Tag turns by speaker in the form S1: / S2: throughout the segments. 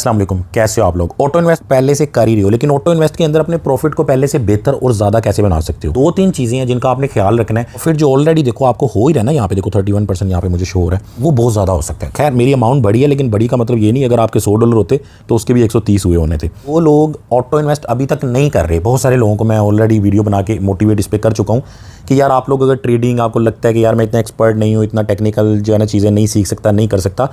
S1: अस्सलाम वालेकुम, कैसे हो आप लोग। ऑटो इन्वेस्ट पहले से कर ही रही हो, लेकिन ऑटो इन्वेस्ट के अंदर अपने प्रॉफिट को पहले से बेहतर और ज्यादा कैसे बना सकते हो। दो तीन चीजें हैं जिनका आपने ख्याल रखना है। फिर जो ऑलरेडी देखो आपको हो ही रहा है ना, यहाँ पे देखो 31% यहाँ पे मुझे शो हो रहा है, वो बहुत ज्यादा हो सकता है। खैर मेरी अमाउंट बड़ी है, लेकिन बड़ी का मतलब ये नहीं अगर आपके $100 होते तो उसके भी 130 हुए होने थे। वो लोग ऑटो इन्वेस्ट अभी तक नहीं कर रहे। बहुत सारे लोगों को मैं ऑलरेडी वीडियो बना के मोटिवेट इस पर कर चुका हूँ कि यार आप लोग अगर ट्रेडिंग आपको लगता है कि यार मैं इतना एक्सपर्ट नहीं हूँ, इतना टेक्निकल जो है ना चीज़ें नहीं सीख सकता, नहीं कर सकता,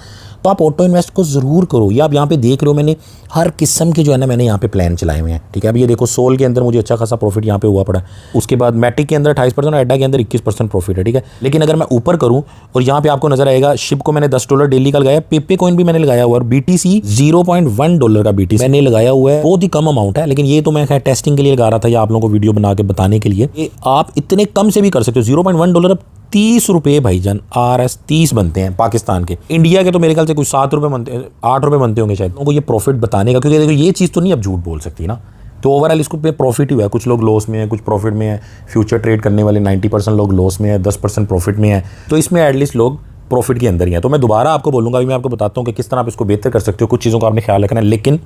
S1: तो आप ऑटो इन्वेस्ट को ज़रूर करो। ये आप यहाँ पे देख रहे हो, मैंने हर किस्म के जो है ना मैंने यहाँ पे प्लान चलाए हुए हैं। ठीक है, अब ये देखो सोल के अंदर मुझे अच्छा खासा प्रॉफिट यहाँ पे हुआ पड़ा है। उसके बाद मैटिक के अंदर 28% और एडा के अंदर 21% प्रॉफिट है। ठीक है, लेकिन अगर मैं ऊपर करूँ और यहाँ पे आपको नजर आएगा शिप को मैंने $10 डेली का लगाया, पेपे कॉइन भी मैंने लगाया हुआ, और BTC $0.1 का BTC मैंने लगाया हुआ है। बहुत ही कम अमाउंट है, लेकिन ये तो मैं खैर टेस्टिंग के लिए लगा रहा था या आप लोगों को वीडियो बना के बताने के लिए। आप इतने कम से भी कर सकते हो। $0.1 अब 30 रुपये भाईजान, RS 30 बनते हैं पाकिस्तान के। इंडिया के तो मेरे ख्याल से कुछ 7 रुपये बनते हैं, 8 रुपये बनते होंगे शायद। उनको ये प्रॉफिट बताने का, क्योंकि देखो ये चीज़ तो नहीं अब झूठ बोल सकती ना, तो ओवरऑल इसको पे प्रॉफिट ही हुआ है। कुछ लोग लॉस में है, कुछ प्रॉफिट में है। फ्यूचर ट्रेड करने वाले 90% लोग लॉस में है, 10% प्रॉफिट में है, तो इसमें एटलीस्ट लोग प्रॉफिट के अंदर ही है। तो मैं दोबारा आपको बोलूँगा, अभी मैं आपको बताता हूँ कि किस तरह आप इसको बेहतर कर सकते हो। कुछ चीज़ों का आपने ख्याल रखना है, लेकिन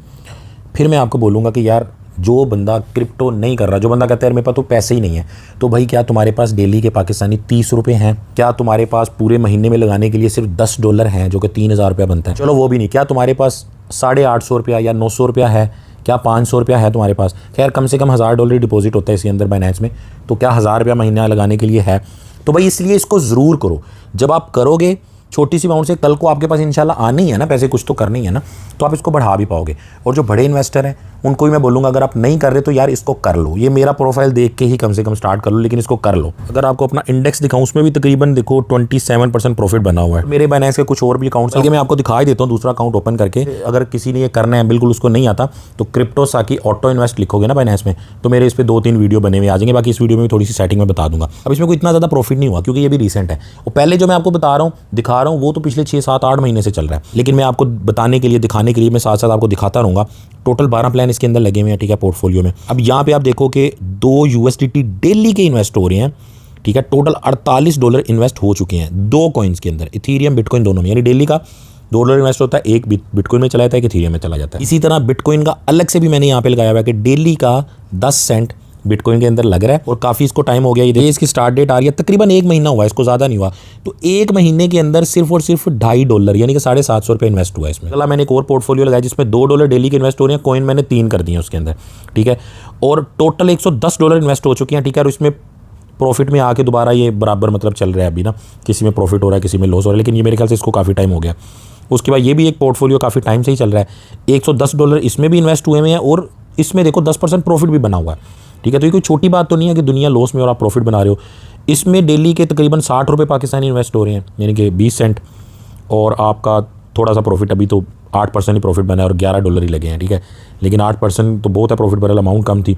S1: फिर मैं आपको बोलूँगा कि यार जो बंदा क्रिप्टो नहीं कर रहा, जो बंदा कहता है यार मेरे पास तो पैसे ही नहीं है, तो भाई क्या तुम्हारे पास डेली के पाकिस्तानी 30 रुपये हैं? क्या तुम्हारे पास पूरे महीने में लगाने के लिए सिर्फ $10 हैं, जो कि 3000 रुपया बनता है? चलो वो भी नहीं, क्या तुम्हारे पास 850 रुपया या 900 रुपया है? क्या 500 रुपया है तुम्हारे पास? खैर कम से कम $1000 डिपॉजिट होता है इसके अंदर बाइनेंस में, तो क्या 1000 रुपया महीना लगाने के लिए है? तो भाई इसलिए इसको ज़रूर करो। जब आप करोगे छोटी सी अमाउंट से, कल को आपके पास इंशाल्लाह आनी है ना पैसे, कुछ तो करनी है ना, तो आप इसको बढ़ा भी पाओगे। और जो बड़े इन्वेस्टर हैं उनको भी मैं बोलूँगा अगर आप नहीं कर रहे तो यार इसको कर लो। ये मेरा प्रोफाइल देख के ही कम से कम स्टार्ट कर लो, लेकिन इसको कर लो। अगर आपको अपना इंडेक्स दिखाऊं, उसमें भी तकरीबन देखो 27% प्रॉफिट बना हुआ है। मेरे बाइनेंस के कुछ और भी अकाउंट्स हैं, मैं आपको दिखाई देता हूँ दूसरा अकाउंट ओपन करके। अगर किसी ने ये करना है, बिल्कुल उसको नहीं आता, तो क्रिप्टो साकी ऑटो इन्वेस्ट लिखोगे ना बाइनेंस में, तो मेरे इस पर 2-3 वीडियो बने हुए आ जाएंगे। बाकी इस वीडियो में थोड़ी सी सेटिंग में बता दूंगा। अब इसमें कोई इतना ज़्यादा प्रॉफिट नहीं हुआ, क्योंकि ये भी रिसेंट है। और पहले जो मैं आपको बता रहा हूँ, दिखा रहा हूँ, वो तो पिछले 6-7-8 महीने से चल रहा है। लेकिन मैं आपको बताने के लिए, दिखाने के लिए मैं साथ साथ आपको दिखाता रहूँगा। टोटल 12 प्लान इसके अंदर लगे हुए हैं। ठीक है, पोर्टफोलियो में अब यहाँ पे आप देखो कि 2 USDT डेली के इन्वेस्ट हो रहे हैं। ठीक है, टोटल $48 इन्वेस्ट हो चुके हैं 2 कॉइन्स के अंदर, इथीरियम बिटकॉइन दोनों में। यानी डेली का $2 इन्वेस्ट होता है, एक बिटकॉइन में चला जाता है, एक इथीरियम में चला जाता है। इसी तरह बिटकॉइन का अलग से भी मैंने यहाँ पे लगाया हुआ है कि डेली का 10 सेंट बिटकॉइन के अंदर लग रहा है, और काफ़ी इसको टाइम हो गया। ये इसकी स्टार्ट डेट आ रही है, तकरीबन 1 महीना हुआ है, इसको ज़्यादा नहीं हुआ। तो 1 महीने के अंदर सिर्फ और सिर्फ $2.5 यानी कि $750 रुपये इन्वेस्ट हुआ है इसमें। अगला मैंने एक और पोर्टफोलियो लगाया जिसमें $2 डेली के इन्वेस्ट हो रहे हैं। कॉइन मैंने 3 कर दिए उसके अंदर। ठीक है, और टोटल $110 इन्वेस्ट हो चुके हैं। ठीक है, और इसमें प्रॉफिट में आके दोबारा ये बराबर मतलब चल रहा है अभी ना, किसी में प्रॉफिट हो रहा है, किसी में लॉस हो रहा है, लेकिन ये मेरे ख्याल से इसको काफ़ी टाइम हो गया। उसके बाद ये भी एक पोर्टफोलियो काफ़ी टाइम से ही चल रहा है, $110 इसमें भी इन्वेस्ट हुए हुए हैं, और इसमें देखो 10% प्रॉफिट भी बना हुआ है। ठीक है, तो ये कोई छोटी बात तो नहीं है कि दुनिया लॉस में और आप प्रॉफिट बना रहे हो। इसमें डेली के तकरीबन 60 रुपये पाकिस्तानी इन्वेस्ट हो रहे हैं, यानी कि 20 सेंट, और आपका थोड़ा सा प्रॉफिट अभी तो 8% ही प्रॉफिट बना है, और $11 ही लगे हैं। ठीक है, लेकिन 8% तो बहुत है प्रॉफिट, बरल अमाउंट कम थी।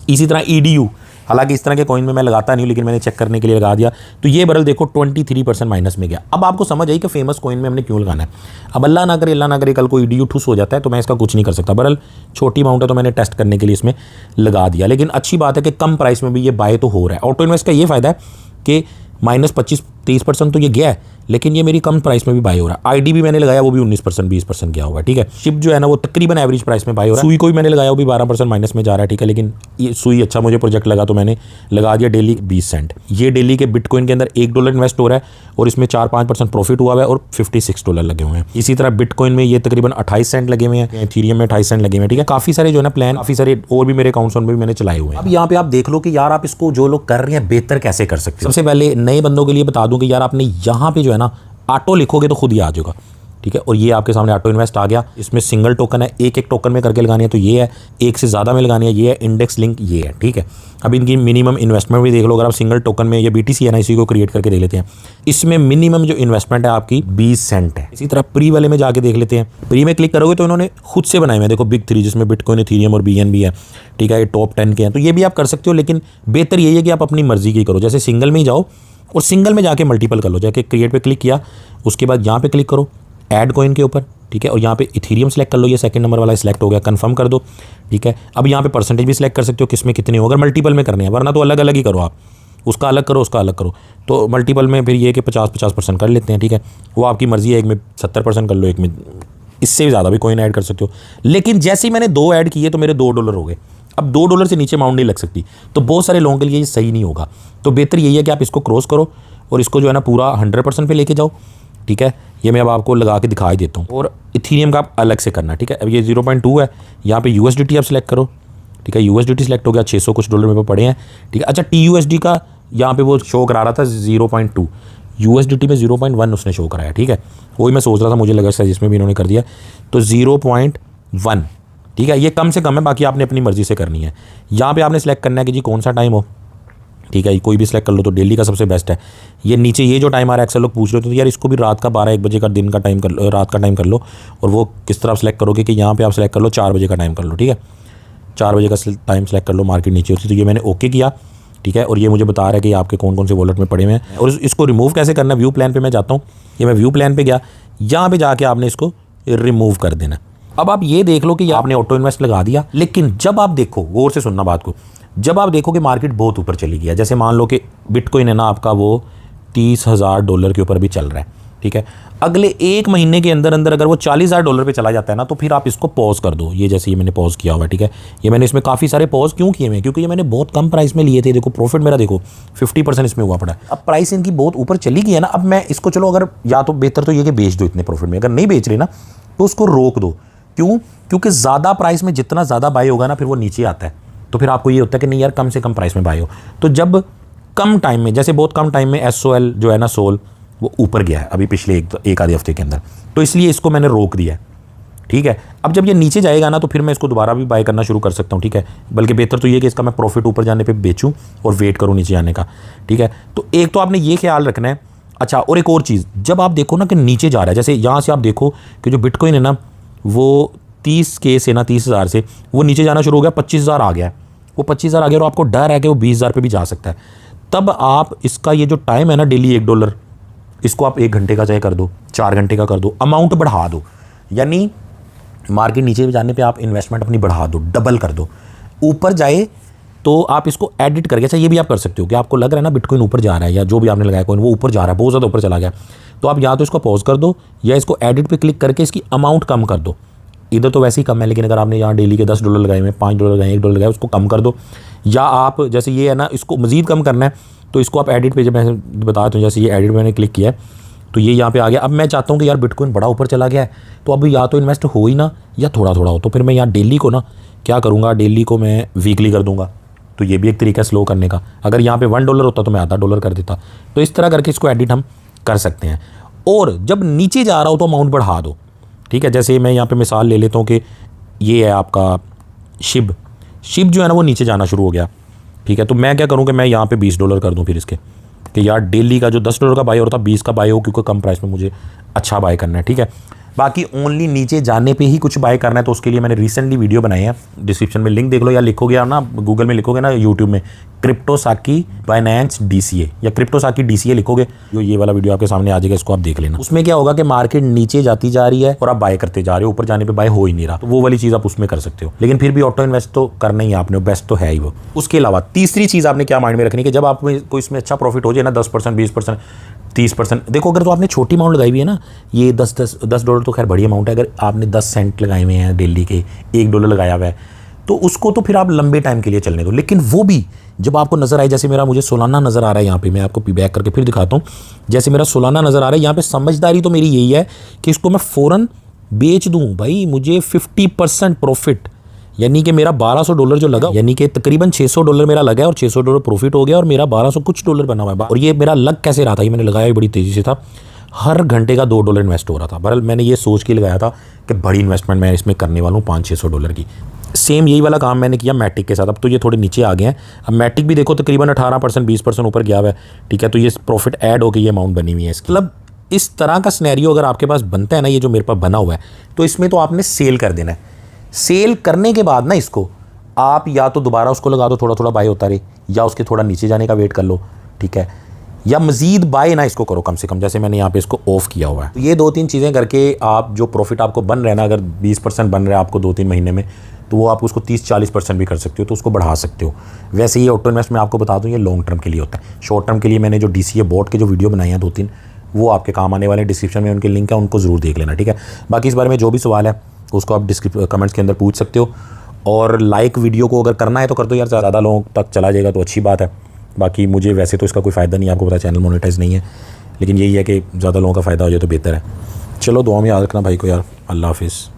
S1: इसी तरह EDU, हालांकि इस तरह के कॉइन में मैं लगाता नहीं हूँ, लेकिन मैंने चेक करने के लिए लगा दिया, तो ये बरल देखो 23% माइनस में गया। अब आपको समझ आई कि फेमस कॉइन में हमने क्यों लगाना है। अब अल्लाह ना करे कल को EDU ठुस हो जाता है, तो मैं इसका कुछ नहीं कर सकता। बरल छोटी अमाउंट है, तो मैंने टेस्ट करने के लिए इसमें लगा दिया। लेकिन अच्छी बात है कि कम प्राइस में भी ये बाय तो हो रहा है। ऑटो इन्वेस्ट का ये फ़ायदा है कि -25-30% तो ये गया है, लेकिन ये मेरी कम प्राइस में भी बाय हो रहा है। ID भी मैंने लगाया, वो भी 19% 20% गया हुआ है। ठीक है, शिप जो है ना वो तकरीबन एवरेज प्राइस में बाय हो रहा है। सुई को भी मैंने लगाया, वो भी 12% माइनस में जा रहा है। ठीक है, लेकिन ये सुई अच्छा मुझे प्रोजेक्ट लगा, तो मैंने लगा दिया डेली 20 सेंट। ये डेली के बिटकॉइन के अंदर $1 इन्वेस्ट हो रहा है, और इसमें 4-5% प्रॉफिट हुआ है, और $56 लगे हुए हैं। इसी तरह बिटकॉइन में ये तकरीबन 28 सेंट लगे हुए हैं, इथीरियम में 28 सेंट लगे हुए हैं। ठीक है, काफ़ी सारे जो है ना प्लान, काफ़ी सारे और भी मेरे अकाउंट्स में भी मैंने चलाए हुए हैं। अब यहाँ पे आप देख लो कि यार आप इसको जो लोग कर रहे हैं बेहतर कैसे कर सकते हैं। सबसे पहले नए बंदों के लिए बता दूं कि यार आपने यहाँ पे जो है ना ऑटो लिखोगे तो खुद ही आ जाएगा। ठीक है, और ये आपके सामने ऑटो इन्वेस्ट आ गया। इसमें सिंगल टोकन है, एक टोकन में करके लगानी है, तो ये है। एक से ज़्यादा में लगानी है, ये है। इंडेक्स लिंक ये है। ठीक है, अब इनकी मिनिमम इन्वेस्टमेंट भी देख लो। अगर आप सिंगल टोकन में, ये BTC है ना, इसी को क्रिएट करके देख लेते हैं। इसमें मिनिमम जो इन्वेस्टमेंट है आपकी 20 सेंट है। इसी तरह प्री वाले में जाके देख लेते हैं। प्री में क्लिक करोगे तो इन्होंने खुद से बनाए हुए हैं, देखो बिग 3, जिसमें बिटकॉइन, इथीरियम और BNB है। ठीक है, ये टॉप 10 के हैं, तो ये भी आप कर सकते हो, लेकिन बेहतर यही है कि आप अपनी मर्जी की करो। जैसे सिंगल में ही जाओ, और सिंगल में जाके मल्टीपल कर लो। जाके क्रिएट पे क्लिक किया, उसके बाद यहाँ पे क्लिक करो ऐड कॉइन के ऊपर। ठीक है, और यहाँ पे इथीरियम सेलेक्ट कर लो, ये सेकंड नंबर वाला सिलेक्ट हो गया, कंफर्म कर दो। ठीक है, अब यहाँ पे परसेंटेज भी सिलेक्ट कर सकते हो किसमें कितने हो, अगर मल्टीपल में करने हैं, वरना तो अलग अलग ही करो आप। उसका अलग करो, उसका अलग करो। तो मल्टीपल में फिर ये कि 50-50% कर लेते हैं। ठीक है, वो आपकी मर्जी है, एक में 70% कर लो, एक में इससे भी ज़्यादा भी कॉइन ऐड कर सकते हो। लेकिन जैसे ही मैंने 2 ऐड किए तो मेरे $2 हो गए। अब $2 से नीचे अमाउंट नहीं लग सकती, तो बहुत सारे लोगों के लिए ये सही नहीं होगा। तो बेहतर यही है कि आप इसको क्रॉस करो और इसको जो है ना पूरा 100% पे लेके जाओ, ठीक है। ये मैं अब आपको लगा के दिखा ही देता हूँ। और इथीरियम का आप अलग से करना, ठीक है। अब ये 0.2 है, यहाँ पे USDT आप सेलेक्ट करो, ठीक है। USDT सेलेक्ट हो गया, 600 कुछ डॉलर मेरे पे पड़े हैं, ठीक है। अच्छा TUSD का यहाँ पे वो शो करा रहा था 0.2, USDT में 0.1 उसने शो कराया, ठीक है। वही मैं सोच रहा था, मुझे लगा शायद इसमें भी इन्होंने कर दिया, तो 0.1, ठीक है। ये कम से कम है, बाकी आपने अपनी मर्जी से करनी है। यहाँ पे आपने सेलेक्ट करना है कि जी कौन सा टाइम हो, ठीक है। कोई भी सिलेक्ट कर लो, तो डेली का सबसे बेस्ट है। ये नीचे ये जो टाइम आ रहा है, अक्सर लोग पूछ रहे हो तो यार इसको भी रात का 12-1 बजे का दिन का टाइम कर लो, रात का टाइम कर लो। और वो किस तरह सेलेक्ट करोगे कि यहाँ पे आप सेलेक्ट कर लो 4 बजे का टाइम कर लो, ठीक है। 4 बजे का टाइम सेलेक्ट कर लो, मार्केट नीचे होती। तो ये मैंने ओके किया, ठीक है। और ये मुझे बता रहा है कि आपके कौन कौन से वॉलेट में पड़े हुए हैं। और इसको रिमूव कैसे करना है, व्यू प्लान पे मैं जाता हूँ। ये मैं व्यू प्लान पे गया, यहाँ पे जाके आपने इसको रिमूव कर देना। अब आप ये देख लो कि आपने ऑटो इन्वेस्ट लगा दिया, लेकिन जब आप देखो, गौर से सुनना बात को, जब आप देखो कि मार्केट बहुत ऊपर चली गई है, जैसे मान लो कि बिटकॉइन है ना आपका वो $30,000 के ऊपर भी चल रहा है, ठीक है। अगले 1 महीने के अंदर अंदर अगर वो $40,000 पे चला जाता है ना, तो फिर आप इसको पॉज कर दो। ये जैसे ये मैंने पॉज किया हुआ है, ठीक है। ये मैंने इसमें काफ़ी सारे पॉज क्यों किए हैं, क्योंकि ये मैंने बहुत कम प्राइस में लिए थे। देखो प्रॉफिट मेरा देखो 50% इसमें हुआ पड़ा है। अब प्राइस इनकी बहुत ऊपर चली गई है ना, अब मैं इसको चलो अगर या तो बेहतर तो ये कि बेच दो इतने प्रॉफिट में, अगर नहीं बेच रहे ना तो उसको रोक दो। क्यों? क्योंकि ज़्यादा प्राइस में जितना ज़्यादा बाय होगा ना, फिर वो नीचे आता है। तो फिर आपको ये होता है कि नहीं यार कम से कम प्राइस में बाय हो। तो जब कम टाइम में, जैसे बहुत कम टाइम में SOL जो है ना सोल, वो ऊपर गया है अभी पिछले एक आधे हफ्ते के अंदर, तो इसलिए इसको मैंने रोक दिया है, ठीक है। अब जब ये नीचे जाएगा ना, तो फिर मैं इसको दोबारा भी बाय करना शुरू कर सकता हूँ, ठीक है। बल्कि बेहतर तो ये कि इसका मैं प्रॉफिट ऊपर जाने पे बेचूँ और वेट करूँ नीचे आने का, ठीक है। तो एक तो आपने ये ख्याल रखना है। अच्छा, और एक और चीज़, जब आप देखो ना कि नीचे जा रहा है, जैसे यहाँ से आप देखो कि जो बिटकॉइन है ना वो 30K से ना 30,000 से वो नीचे जाना शुरू हो गया, 25,000 आ गया है। वो 25,000 आ गया और आपको डर है कि वो 20,000 पे भी जा सकता है। तब आप इसका ये जो टाइम है ना डेली $1, इसको आप 1 घंटे का चाहे कर दो, 4 घंटे का कर दो, अमाउंट बढ़ा दो। यानी मार्केट नीचे जाने पे आप इन्वेस्टमेंट अपनी बढ़ा दो, डबल कर दो। ऊपर जाए तो आप इसको एडिट करके, अच्छा ये भी आप कर सकते हो कि आपको लग रहा है ना बिटकॉइन ऊपर जा रहा है, या जो भी आपने लगाया कॉइन वो ऊपर जा रहा है, बहुत ज़्यादा ऊपर चला गया, तो आप या तो इसको पॉज कर दो या इसको एडिट पे क्लिक करके इसकी अमाउंट कम कर दो। इधर तो वैसे ही कम है, लेकिन अगर आपने यहाँ डेली के $10 लगाए हुए, $5 लगाए, $1 लगाए, उसको कम कर दो। या आप जैसे ये है ना, इसको मज़ीद कम करना है तो इसको आप एडिट पे, जब मैं बता दूँ, जैसे ये एडिट मैंने क्लिक किया है तो ये यहाँ पे आ गया। अब मैं चाहता हूँ कि यार बिटकॉइन बड़ा ऊपर चला गया है, तो अब या तो इन्वेस्ट हो ही ना या थोड़ा थोड़ा हो। तो फिर मैं यहाँ डेली को ना क्या करूँगा, डेली को मैं वीकली कर दूँगा। तो ये भी एक तरीका स्लो करने का। अगर यहाँ पे $1 होता तो मैं आधा $1 कर देता। तो इस तरह करके इसको एडिट हम कर सकते हैं। और जब नीचे जा रहा हो तो अमाउंट बढ़ा दो, ठीक है। जैसे मैं यहाँ पे मिसाल ले लेता हूँ कि ये है आपका शिब जो है ना वो नीचे जाना शुरू हो गया, ठीक है। तो मैं क्या करूँ कि मैं यहाँ पे $20 कर दूँ फिर इसके, कि यार डेली का जो $10 का बाय हो रहा था 20 का बाय हो, क्योंकि कम प्राइस में मुझे अच्छा बाय करना है, ठीक है। बाकी ओनली नीचे जाने पे ही कुछ बाय करना है, तो उसके लिए मैंने रिसेंटली वीडियो बनाई है, डिस्क्रिप्शन में लिंक देख लो, या लिखोगे आप ना गूगल में लिखोगे ना, यूट्यूब में क्रिप्टोसाकी बाइनेंस DCA या क्रिप्टोसाकी DCA लिखोगे, जो ये वाला वीडियो आपके सामने आ जाएगा, इसको आप देख लेना। उसमें क्या होगा कि मार्केट नीचे जाती जा रही है और आप बाय करते जा रहे हो, ऊपर जाने पे बाय हो ही नहीं रहा, तो वो वाली चीज़ आप उसमें कर सकते हो। लेकिन फिर भी ऑटो इन्वेस्ट तो करना ही आपने, बेस्ट तो है ही वो। उसके अलावा तीसरी चीज़ आपने क्या माइंड में रखनी कि जब आपको इसमें अच्छा प्रॉफिट हो जाए ना, 10%, 20%, 30%, देखो अगर तो आपने छोटी अमाउंट लगाई हुई है ना, ये $10 तो खैर बड़ी अमाउंट है। अगर आपने 10 सेंट लगाए हुए हैं डेली के, $1 लगाया हुआ है, तो उसको तो फिर आप लंबे टाइम के लिए चलने दो। लेकिन वो भी जब आपको नज़र आए, जैसे मुझे सालाना नज़र आ रहा है यहाँ पे, मैं आपको बैक करके फिर दिखाता हूँ। जैसे मेरा सालाना नज़र आ रहा है यहाँ पे, समझदारी तो मेरी यही है कि इसको मैं फ़ौरन बेच दूँ। भाई मुझे 50% प्रॉफिट, यानी कि मेरा $1,200 जो लगा, यानी कि तकरीबन $600 मेरा लगा है और $600 प्रॉफिट हो गया और मेरा 1200 कुछ डॉलर बना हुआ है। और ये मेरा लग कैसे रहा था, ये मैंने लगाया भी बड़ी तेज़ी से था, हर घंटे का $2 इन्वेस्ट हो रहा था। बहरहाल मैंने ये सोच के लगाया था कि बड़ी इन्वेस्टमेंट मैं इसमें करने वाला हूँ $500-600 की। सेम यही वाला काम मैंने किया मैटिक के साथ। अब तो ये थोड़े नीचे आ गए हैं। अब मैटिक भी देखो तकरीबन 18%, 20% ऊपर गया हुआ है, ठीक है। तो ये प्रॉफिट ऐड होकर ये अमाउंट बनी हुई है इसकी। मतलब इस तरह का सिनेरियो अगर आपके पास बनता है ना, ये जो मेरे पास बना हुआ है, तो इसमें तो आपने सेल कर देना है। सेल करने के बाद ना इसको आप या तो दोबारा उसको लगा दो, थोड़ा थोड़ा बाय होता रहे, या उसके थोड़ा नीचे जाने का वेट कर लो, ठीक है। या मज़ीद बाय ना इसको करो कम से कम, जैसे मैंने यहाँ पे इसको ऑफ किया हुआ है। तो ये 2-3 चीज़ें करके आप जो प्रॉफिट आपको बन रहा है ना, अगर 20% बन रहा है आपको 2-3 महीने में, तो वो आप उसको 30-40% भी कर सकते हो, तो उसको बढ़ा सकते हो। वैसे ये ऑटो इन्वेस्ट मैं आपको बता दूँ, ये लॉन्ग टर्म के लिए होता है। शॉर्ट टर्म के लिए मैंने जो DCA बॉट के जो वीडियो बनाए हैं 2-3, वो आपके काम आने वाले, डिस्क्रिप्शन में उनके लिंक है, उनको ज़रूर देख लेना, ठीक है। बाकी इस बारे में जो भी सवाल है उसको आप कमेंट्स के अंदर पूछ सकते हो, और लाइक वीडियो को अगर करना है तो कर दो यार, ज़्यादा लोगों तक चला जाएगा तो अच्छी बात है। बाकी मुझे वैसे तो इसका कोई फ़ायदा नहीं है, आपको पता चैनल मोनेटाइज नहीं है, लेकिन यही है कि ज़्यादा लोगों का फ़ायदा हो जाए तो बेहतर है। चलो दुआ में याद रखना भाई को यार। अल्लाह हाफिज़।